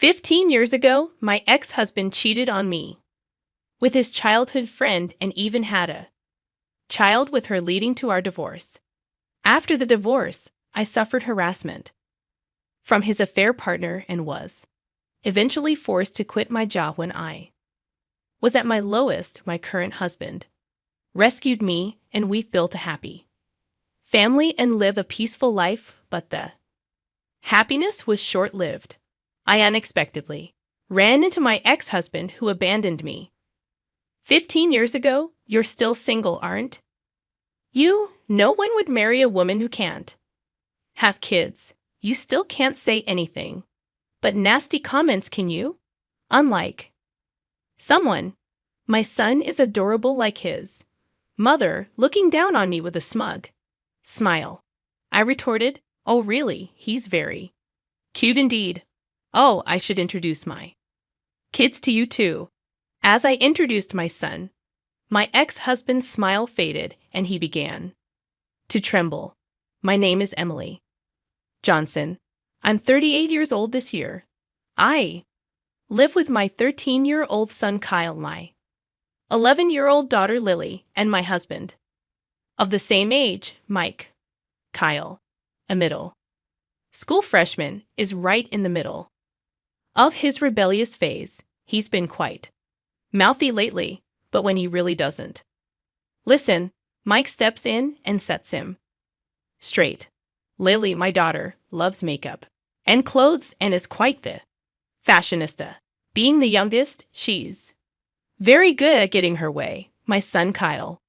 15 years ago, my ex-husband cheated on me with his childhood friend and even had a child with her, leading to our divorce. After the divorce, I suffered harassment from his affair partner and was eventually forced to quit my job. When I was at my lowest, my current husband rescued me and we built a happy family and live a peaceful life, but the happiness was short-lived. I unexpectedly ran into my ex-husband who abandoned me. 15 years ago, you're still single, aren't you? No one would marry a woman who can't have kids. You still can't say anything but nasty comments, can you? Unlike someone, my son is adorable like his mother, looking down on me with a smug smile. I retorted, oh really, he's very cute indeed. Oh, I should introduce my kids to you too. As I introduced my son, my ex-husband's smile faded and he began to tremble. My name is Emily Johnson. I'm 38 years old this year. I live with my 13-year-old son Kyle, my 11-year-old daughter Lily, and my husband of the same age, Mike. Kyle, a middle school freshman, is right in the middle of his rebellious phase. He's been quite mouthy lately, but when he really doesn't listen, Mike steps in and sets him straight. Lily, my daughter, loves makeup and clothes and is quite the fashionista. Being the youngest, she's very good at getting her way. My son Kyle,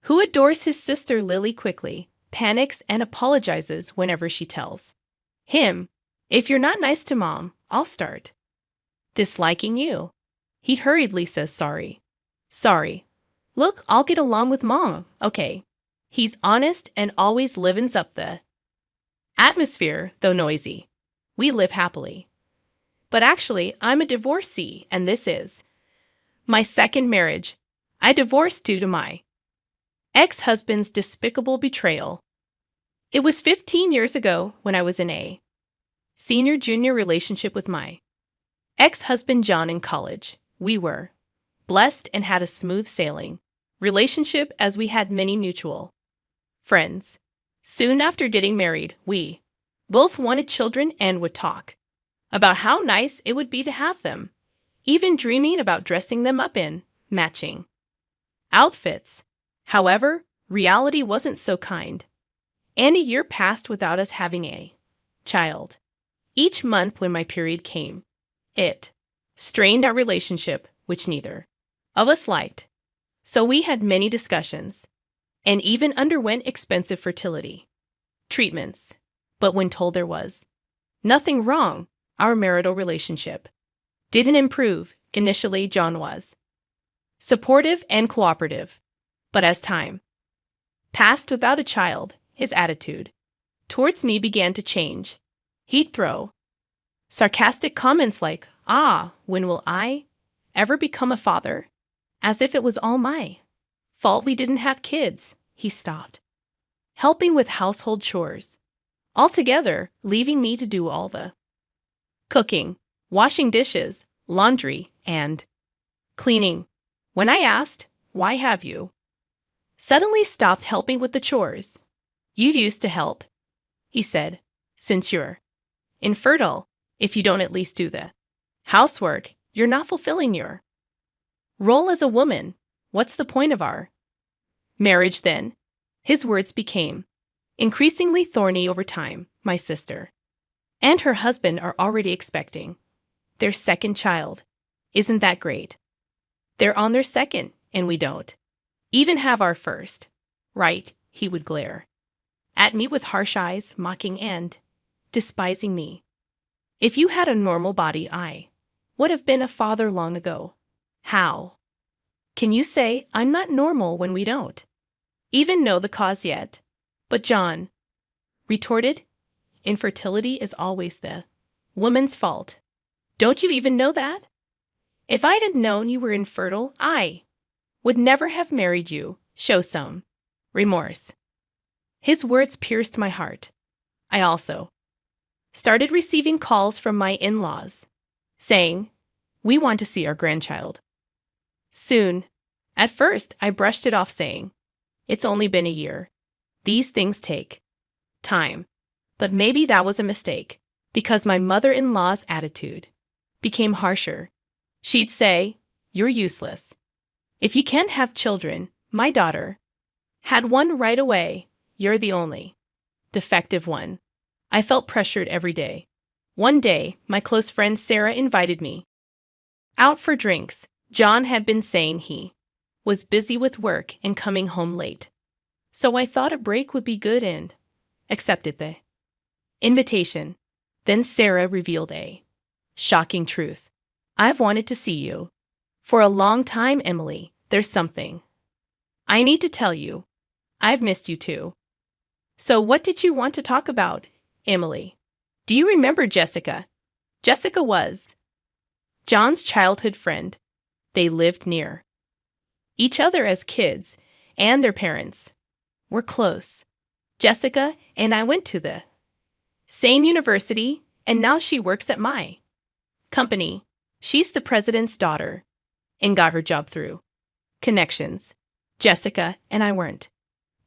who adores his sister Lily, quickly panics and apologizes whenever she tells him, if you're not nice to mom, I'll start disliking you. He hurriedly says sorry. Sorry. Look, I'll get along with mom, okay? He's honest and always livens up the atmosphere, though noisy. We live happily. But actually, I'm a divorcee, and this is my second marriage. I divorced due to my ex-husband's despicable betrayal. It was 15 years ago when I was in a senior-junior relationship with my ex-husband John in college. We were blessed and had a smooth sailing relationship as we had many mutual friends. Soon after getting married, we both wanted children and would talk about how nice it would be to have them, even dreaming about dressing them up in matching outfits. However, reality wasn't so kind, and a year passed without us having a child. Each month when my period came, it strained our relationship, which neither of us liked. So we had many discussions and even underwent expensive fertility treatments. But when told there was nothing wrong, our marital relationship didn't improve. Initially, John was supportive and cooperative, but as time passed without a child, his attitude towards me began to change. He'd throw sarcastic comments like, when will I ever become a father? As if it was all my fault we didn't have kids. He stopped helping with household chores altogether, leaving me to do all the cooking, washing dishes, laundry, and cleaning. When I asked, why have you suddenly stopped helping with the chores? You used to help, he said, since you're infertile. If you don't at least do the housework, you're not fulfilling your role as a woman. What's the point of our marriage then? His words became increasingly thorny over time. My sister and her husband are already expecting their second child. Isn't that great? They're on their second, and we don't even have our first. Right? He would glare at me with harsh eyes, mocking and despising me. If you had a normal body, I would have been a father long ago. How can you say I'm not normal when we don't even know the cause yet? But John retorted, infertility is always the woman's fault. Don't you even know that? If I had known you were infertile, I would never have married you. Show some remorse. His words pierced my heart. I also started receiving calls from my in-laws saying, "We want to see our grandchild soon." At first, I brushed it off, saying, "It's only been a year. These things take time." But maybe that was a mistake, because my mother-in-law's attitude became harsher. She'd say, "You're useless. If you can't have children, my daughter had one right away. You're the only defective one." I felt pressured every day. One day, my close friend Sarah invited me out for drinks. John had been saying he was busy with work and coming home late. So I thought a break would be good and accepted the invitation. Then Sarah revealed a shocking truth. "I've wanted to see you for a long time, Emily. There's something I need to tell you. I've missed you too." "So what did you want to talk about, Emily? Do you remember Jessica?" Jessica was John's childhood friend. They lived near each other as kids, and their parents were close. Jessica and I went to the same university, and now she works at my company. She's the president's daughter and got her job through connections. Jessica and I weren't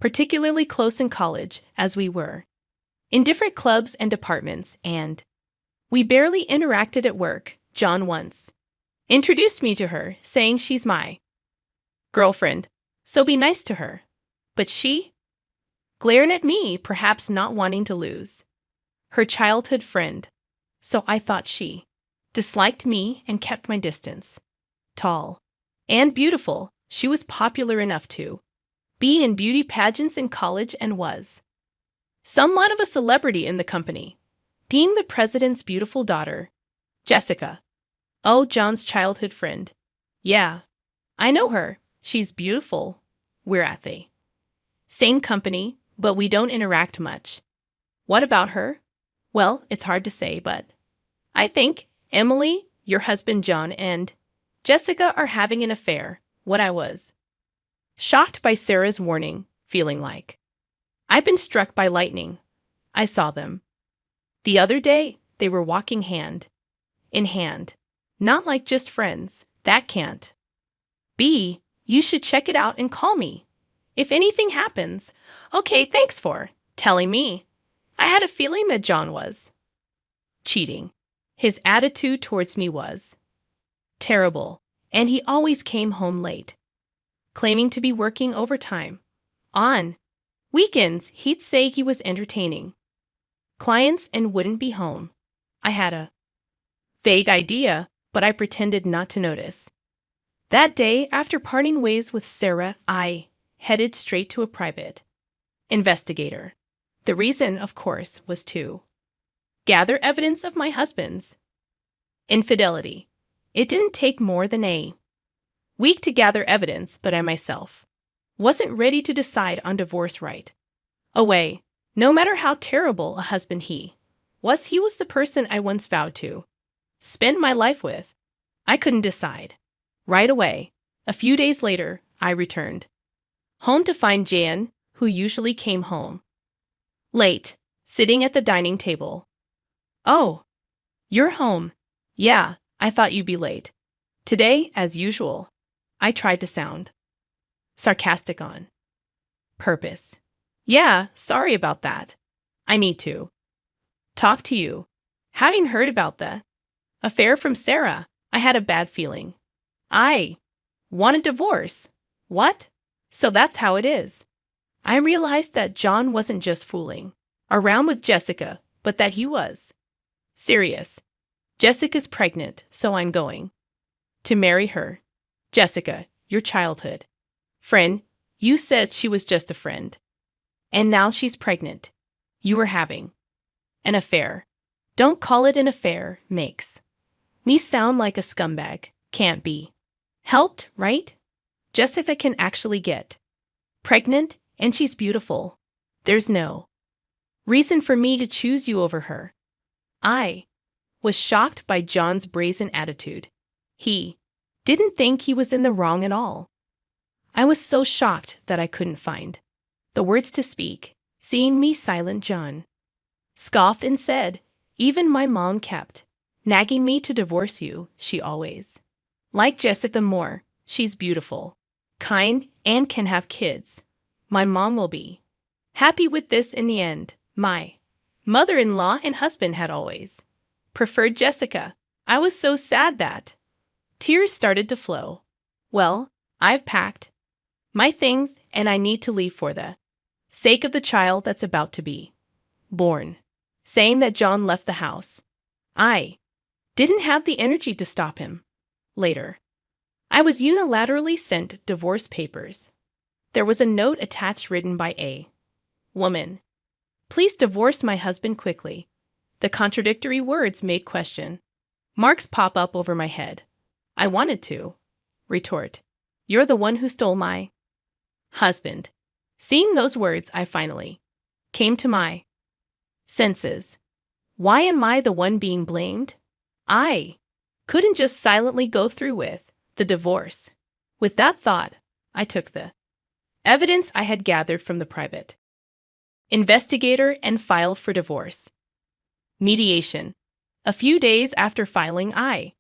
particularly close in college, as we were in different clubs and departments, and we barely interacted at work. John once introduced me to her, saying she's my girlfriend, so be nice to her. But she glared at me, perhaps not wanting to lose her childhood friend. So I thought she disliked me and kept my distance. Tall and beautiful, she was popular enough to be in beauty pageants in college and was somewhat of a celebrity in the company, being the president's beautiful daughter. Jessica. Oh, John's childhood friend. Yeah, I know her. She's beautiful. We're at the same company, but we don't interact much. What about her? Well, it's hard to say, but I think Emily, your husband John, and Jessica are having an affair. What I was shocked by Sarah's warning, feeling like I'd been struck by lightning. I saw them the other day. They were walking hand in hand. Not like just friends. That can't be. You should check it out and call me if anything happens. Okay, thanks for telling me. I had a feeling that John was cheating. His attitude towards me was terrible, and he always came home late, claiming to be working overtime. On weekends, he'd say he was entertaining clients and wouldn't be home. I had a vague idea, but I pretended not to notice. That day, after parting ways with Sarah, I headed straight to a private investigator. The reason, of course, was to gather evidence of my husband's infidelity. It didn't take more than a week to gather evidence, but I myself wasn't ready to decide on divorce right away. No matter how terrible a husband he was the person I once vowed to spend my life with. I couldn't decide right away. A few days later, I returned home to find Jan, who usually came home late, sitting at the dining table. "Oh, you're home. Yeah, I thought you'd be late today, as usual." I tried to sound sarcastic on purpose. "Yeah, sorry about that. I need to talk to you. Having heard about the affair from Sarah, I had a bad feeling. I want a divorce." "What? So that's how it is." I realized that John wasn't just fooling around with Jessica, but that he was serious. Jessica's pregnant, so I'm going to marry her. Jessica, your childhood friend, you said she was just a friend. And now she's pregnant. You were having an affair. Don't call it an affair, makes me sound like a scumbag. Can't be helped, right? Jessica can actually get pregnant, and she's beautiful. There's no reason for me to choose you over her. I was shocked by John's brazen attitude. He didn't think he was in the wrong at all. I was so shocked that I couldn't find the words to speak. Seeing me silent, John scoffed and said, "Even my mom kept nagging me to divorce you, she always. Like Jessica Moore, she's beautiful, kind, and can have kids. My mom will be happy with this in the end. My mother-in-law and husband had always preferred Jessica. I was so sad that tears started to flow. Well, I've packed my things and I need to leave for the sake of the child that's about to be born. Saying that John left the house. I didn't have the energy to stop him. Later, I was unilaterally sent divorce papers. There was a note attached written by a woman. Please divorce my husband quickly. The contradictory words made question marks pop up over my head. I wanted to retort, "You're the one who stole my husband." Seeing those words, I finally came to my senses. Why am I the one being blamed? I couldn't just silently go through with the divorce. With that thought, I took the evidence I had gathered from the private investigator and filed for divorce. Mediation. A few days after filing, I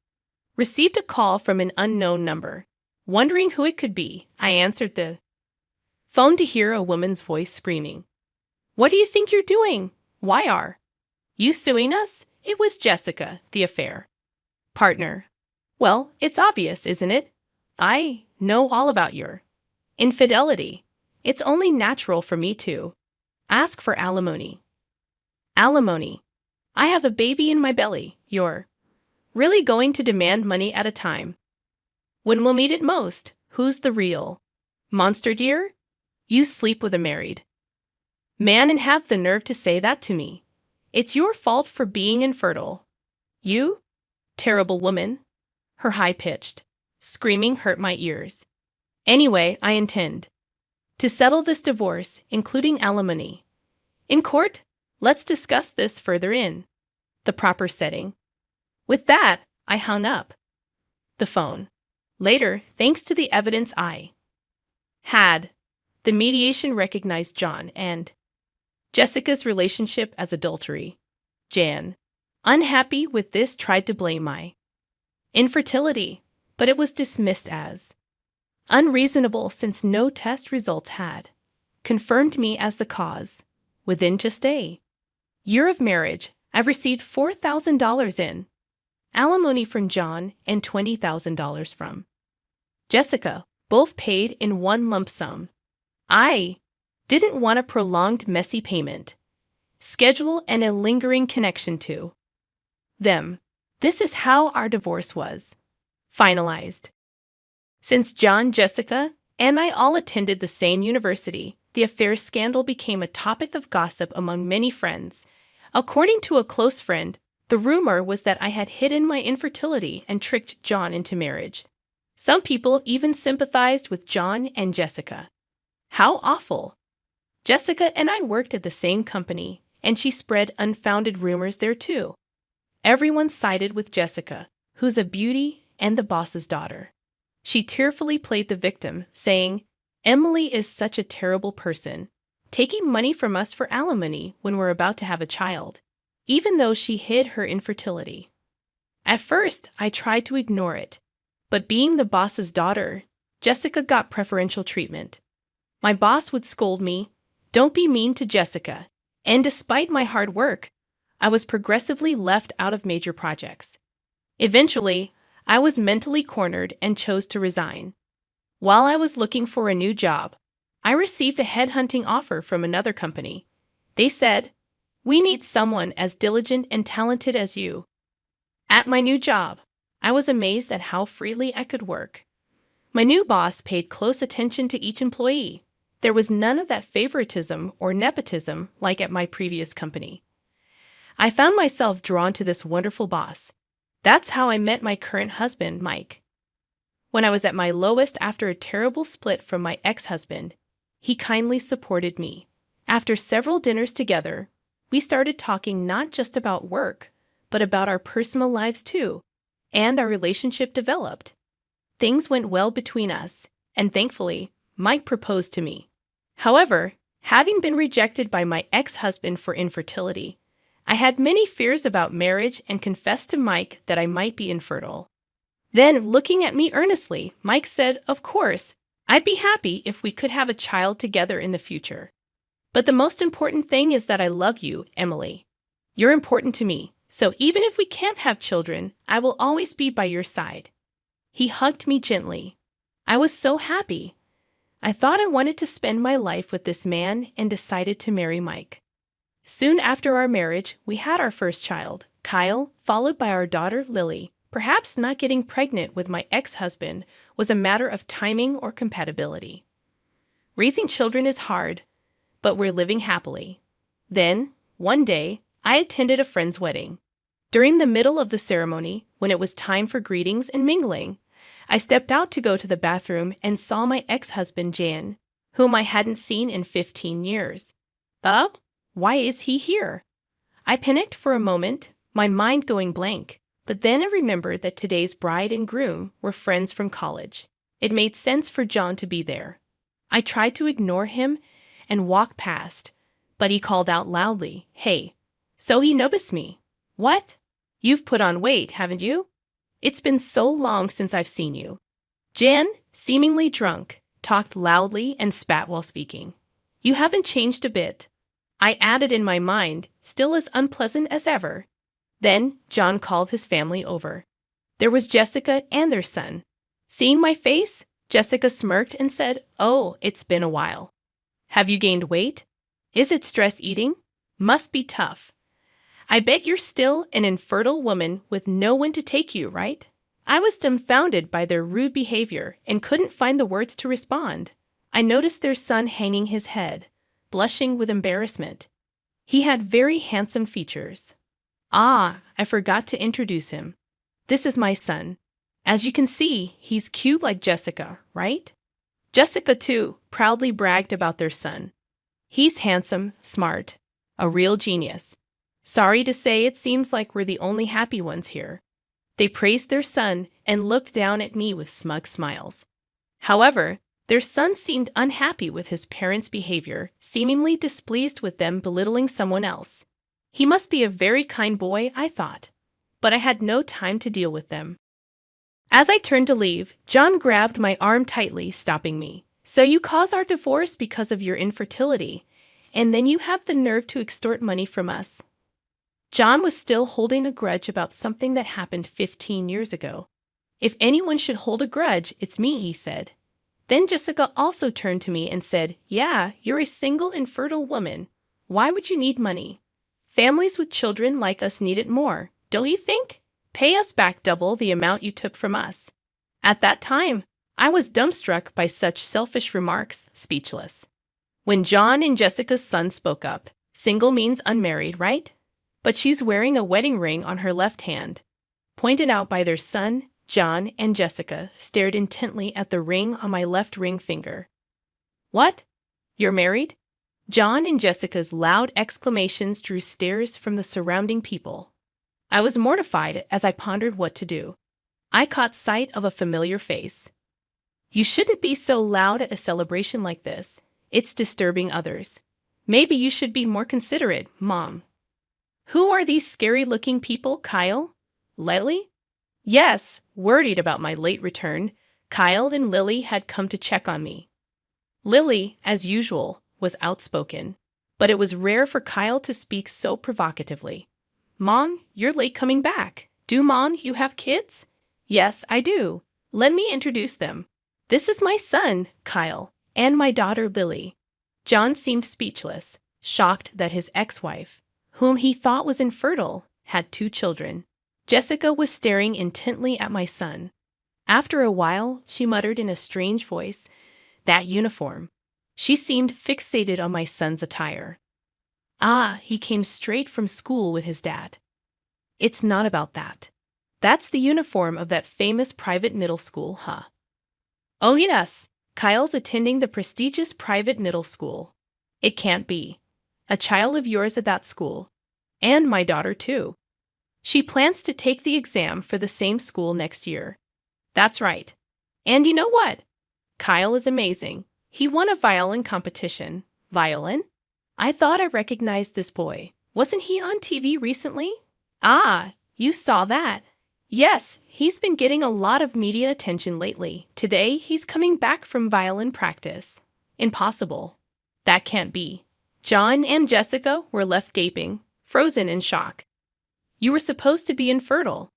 received a call from an unknown number. Wondering who it could be, I answered the phone to hear a woman's voice screaming, "What do you think you're doing? Why are you suing us?" It was Jessica, the affair partner. "Well, it's obvious, isn't it? I know all about your infidelity. It's only natural for me to ask for alimony." Alimony. I have a baby in my belly. You're really going to demand money at a time when we'll need it most? Who's the real monster, dear? You sleep with a married man and have the nerve to say that to me. It's your fault for being infertile. You terrible woman. Her high-pitched screaming hurt my ears. Anyway, I intend to settle this divorce, including alimony. In court, let's discuss this further in the proper setting. With that, I hung up the phone. Later, thanks to the evidence I had, the mediation recognized John and Jessica's relationship as adultery. Jan, unhappy with this, tried to blame my infertility, but it was dismissed as unreasonable since no test results had confirmed me as the cause. Within just a year of marriage, I've received $4,000 in alimony from John and $20,000 from Jessica, both paid in one lump sum. I didn't want a prolonged, messy payment schedule and a lingering connection to them. This is how our divorce was finalized. Since John, Jessica, and I all attended the same university, the affair scandal became a topic of gossip among many friends. According to a close friend, the rumor was that I had hidden my infertility and tricked John into marriage. Some people even sympathized with John and Jessica. How awful! Jessica and I worked at the same company, and she spread unfounded rumors there too. Everyone sided with Jessica, who's a beauty and the boss's daughter. She tearfully played the victim, saying, "Emily is such a terrible person, taking money from us for alimony when we're about to have a child," even though she hid her infertility. At first, I tried to ignore it, but being the boss's daughter, Jessica got preferential treatment. My boss would scold me, "Don't be mean to Jessica," and despite my hard work, I was progressively left out of major projects. Eventually, I was mentally cornered and chose to resign. While I was looking for a new job, I received a headhunting offer from another company. They said, "We need someone as diligent and talented as you." At my new job, I was amazed at how freely I could work. My new boss paid close attention to each employee. There was none of that favoritism or nepotism like at my previous company. I found myself drawn to this wonderful boss. That's how I met my current husband, Mike. When I was at my lowest after a terrible split from my ex-husband, he kindly supported me. After several dinners together, we started talking not just about work, but about our personal lives too, and our relationship developed. Things went well between us, and thankfully, Mike proposed to me. However, having been rejected by my ex-husband for infertility, I had many fears about marriage and confessed to Mike that I might be infertile. Then, looking at me earnestly, Mike said, "Of course, I'd be happy if we could have a child together in the future. But the most important thing is that I love you, Emily. You're important to me, so even if we can't have children, I will always be by your side." He hugged me gently. I was so happy. I thought I wanted to spend my life with this man and decided to marry Mike. Soon after our marriage, we had our first child, Kyle, followed by our daughter, Lily. Perhaps not getting pregnant with my ex-husband was a matter of timing or compatibility. Raising children is hard, but we're living happily. Then, one day, I attended a friend's wedding. During the middle of the ceremony, when it was time for greetings and mingling, I stepped out to go to the bathroom and saw my ex-husband Jan, whom I hadn't seen in 15 years. Bob, why is he here? I panicked for a moment, my mind going blank. But then I remembered that today's bride and groom were friends from college. It made sense for John to be there. I tried to ignore him and walk past, but he called out loudly, "Hey." So he noticed me. "What? You've put on weight, haven't you? It's been so long since I've seen you." Jan, seemingly drunk, talked loudly and spat while speaking. "You haven't changed a bit," I added in my mind, still as unpleasant as ever. Then John called his family over. There was Jessica and their son. Seeing my face, Jessica smirked and said, "Oh, it's been a while. Have you gained weight? Is it stress eating? Must be tough. I bet you're still an infertile woman with no one to take you, right?" I was dumbfounded by their rude behavior and couldn't find the words to respond. I noticed their son hanging his head, blushing with embarrassment. He had very handsome features. "Ah, I forgot to introduce him. This is my son. As you can see, he's cute like Jessica, right?" Jessica, too, proudly bragged about their son. "He's handsome, smart, a real genius. Sorry to say it seems like we're the only happy ones here." They praised their son and looked down at me with smug smiles. However, their son seemed unhappy with his parents' behavior, seemingly displeased with them belittling someone else. He must be a very kind boy, I thought, but I had no time to deal with them. As I turned to leave, John grabbed my arm tightly, stopping me. "So you caused our divorce because of your infertility, and then you have the nerve to extort money from us." John was still holding a grudge about something that happened 15 years ago. "If anyone should hold a grudge, it's me," he said. Then Jessica also turned to me and said, "Yeah, you're a single infertile woman. Why would you need money? Families with children like us need it more, don't you think? Pay us back double the amount you took from us." At that time, I was dumbstruck by such selfish remarks, speechless. When John and Jessica's son spoke up, "Single means unmarried, right? But she's wearing a wedding ring on her left hand," pointed out by their son, John and Jessica stared intently at the ring on my left ring finger. "What? You're married?" John and Jessica's loud exclamations drew stares from the surrounding people. I was mortified as I pondered what to do. I caught sight of a familiar face. "You shouldn't be so loud at a celebration like this. It's disturbing others. Maybe you should be more considerate, Mom." "Who are these scary-looking people, Kyle? Lily?" Yes, worried about my late return, Kyle and Lily had come to check on me. Lily, as usual, was outspoken, but it was rare for Kyle to speak so provocatively. "Mom, you're late coming back. Do Mom, you have kids?" "Yes, I do. Let me introduce them. This is my son, Kyle, and my daughter, Lily." John seemed speechless, shocked that his ex-wife, whom he thought was infertile, had 2 children. Jessica was staring intently at my son. After a while, she muttered in a strange voice, "That uniform." She seemed fixated on my son's attire. "Ah, he came straight from school with his dad." "It's not about that. That's the uniform of that famous private middle school, huh?" "Oh yes, Kyle's attending the prestigious private middle school." "It can't be. A child of yours at that school. And my daughter too. She plans to take the exam for the same school next year." "That's right. And you know what? Kyle is amazing. He won a violin competition." "Violin?" I thought I recognized this boy. Wasn't he on TV recently? Ah, you saw that. Yes, he's been getting a lot of media attention lately. Today, he's coming back from violin practice. Impossible. That can't be. John and Jessica were left gaping, frozen in shock. You were supposed to be infertile.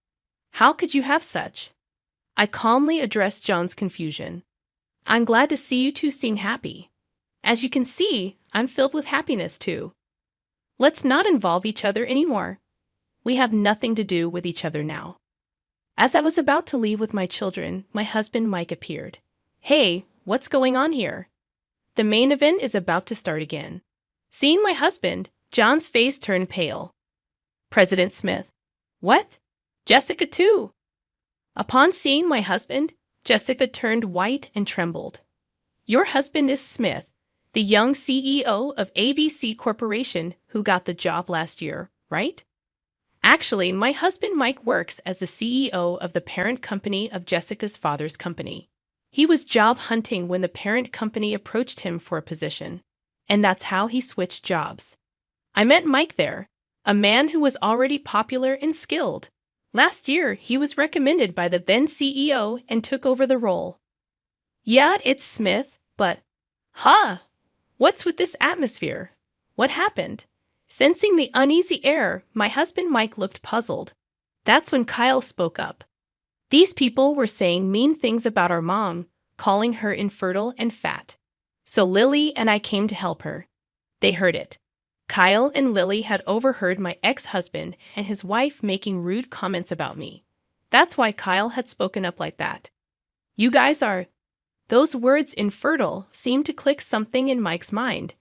How could you have such? I calmly addressed John's confusion. I'm glad to see you two seem happy. As you can see, I'm filled with happiness too. Let's not involve each other anymore. We have nothing to do with each other now. As I was about to leave with my children, my husband Mike appeared. Hey, what's going on here? The main event is about to start again. Seeing my husband, John's face turned pale. President Smith. What? Jessica too. Upon seeing my husband, Jessica turned white and trembled. Your husband is Smith, the young CEO of ABC Corporation who got the job last year, right? Actually, my husband Mike works as the CEO of the parent company of Jessica's father's company. He was job hunting when the parent company approached him for a position, and that's how he switched jobs. I met Mike there, a man who was already popular and skilled. Last year, he was recommended by the then CEO and took over the role. Yeah, it's Smith, but... What's with this atmosphere? What happened? Sensing the uneasy air, my husband Mike looked puzzled. That's when Kyle spoke up. These people were saying mean things about our mom, calling her infertile and fat. So Lily and I came to help her. They heard it. Kyle and Lily had overheard my ex-husband and his wife making rude comments about me. That's why Kyle had spoken up like that. You guys are... Those words infertile seemed to click something in Mike's mind,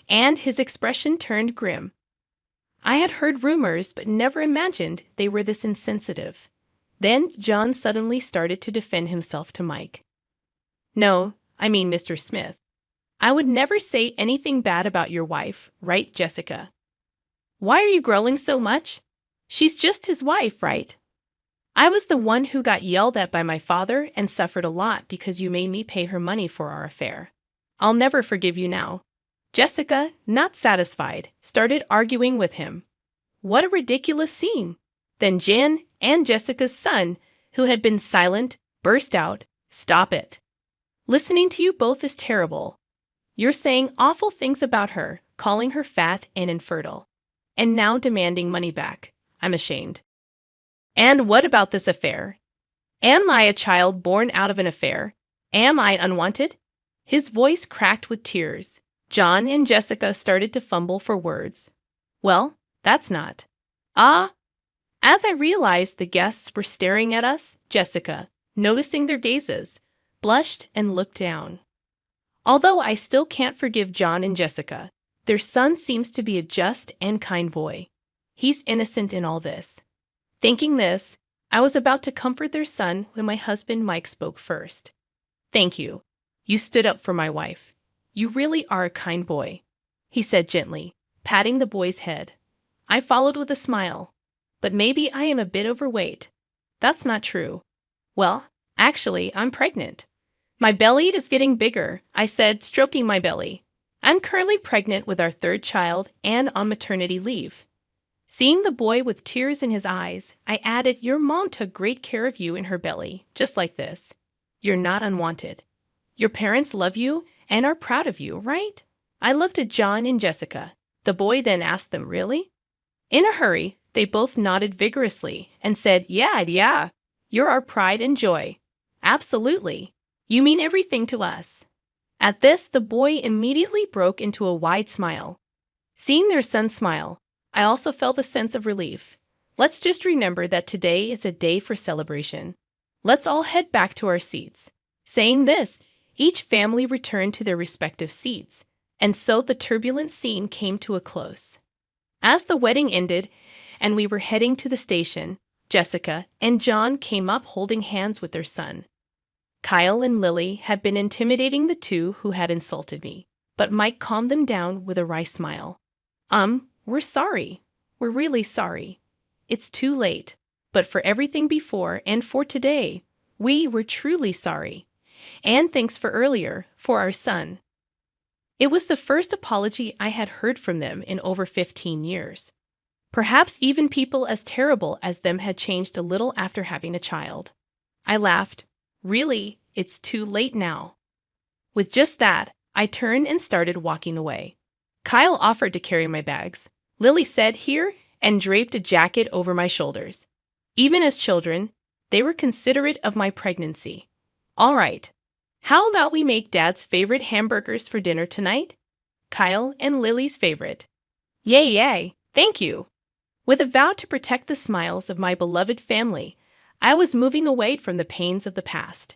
and his expression turned grim. I had heard rumors but never imagined they were this insensitive. Then John suddenly started to defend himself to Mike. No, I mean Mr. Smith. I would never say anything bad about your wife, right, Jessica? Why are you growling so much? She's just his wife, right? I was the one who got yelled at by my father and suffered a lot because you made me pay her money for our affair. I'll never forgive you now. Jessica, not satisfied, started arguing with him. What a ridiculous scene! Then Jen and Jessica's son, who had been silent, burst out, Stop it. Listening to you both is terrible. You're saying awful things about her, calling her fat and infertile. And now demanding money back. I'm ashamed. And what about this affair? Am I a child born out of an affair? Am I unwanted? His voice cracked with tears. John and Jessica started to fumble for words. Well, that's not. As I realized the guests were staring at us, Jessica, noticing their gazes, blushed and looked down. Although I still can't forgive John and Jessica, their son seems to be a just and kind boy. He's innocent in all this. Thinking this, I was about to comfort their son when my husband Mike spoke first. Thank you. You stood up for my wife. You really are a kind boy, he said gently, patting the boy's head. I followed with a smile. But maybe I am a bit overweight. That's not true. Well, actually, I'm pregnant. My belly is getting bigger, I said, stroking my belly. I'm currently pregnant with our third child and on maternity leave. Seeing the boy with tears in his eyes, I added, your mom took great care of you in her belly, just like this. You're not unwanted. Your parents love you and are proud of you, right? I looked at John and Jessica. The boy then asked them, really? In a hurry, they both nodded vigorously and said, yeah, you're our pride and joy. Absolutely. You mean everything to us. At this, the boy immediately broke into a wide smile. Seeing their son smile, I also felt a sense of relief. Let's just remember that today is a day for celebration. Let's all head back to our seats. Saying this, each family returned to their respective seats, and so the turbulent scene came to a close. As the wedding ended and we were heading to the station, Jessica and John came up holding hands with their son. Kyle and Lily had been intimidating the two who had insulted me, but Mike calmed them down with a wry smile. We're sorry. We're really sorry. It's too late. But for everything before and for today, we were truly sorry. And thanks for earlier, for our son. It was the first apology I had heard from them in over 15 years. Perhaps even people as terrible as them had changed a little after having a child. I laughed. Really, it's too late now. With just that, I turned and started walking away. Kyle offered to carry my bags. Lily said, "Here," and draped a jacket over my shoulders. Even as children, they were considerate of my pregnancy. "All right. How about we make Dad's favorite hamburgers for dinner tonight?" Kyle and Lily's favorite. Yay, yay, thank you. With a vow to protect the smiles of my beloved family, I was moving away from the pains of the past.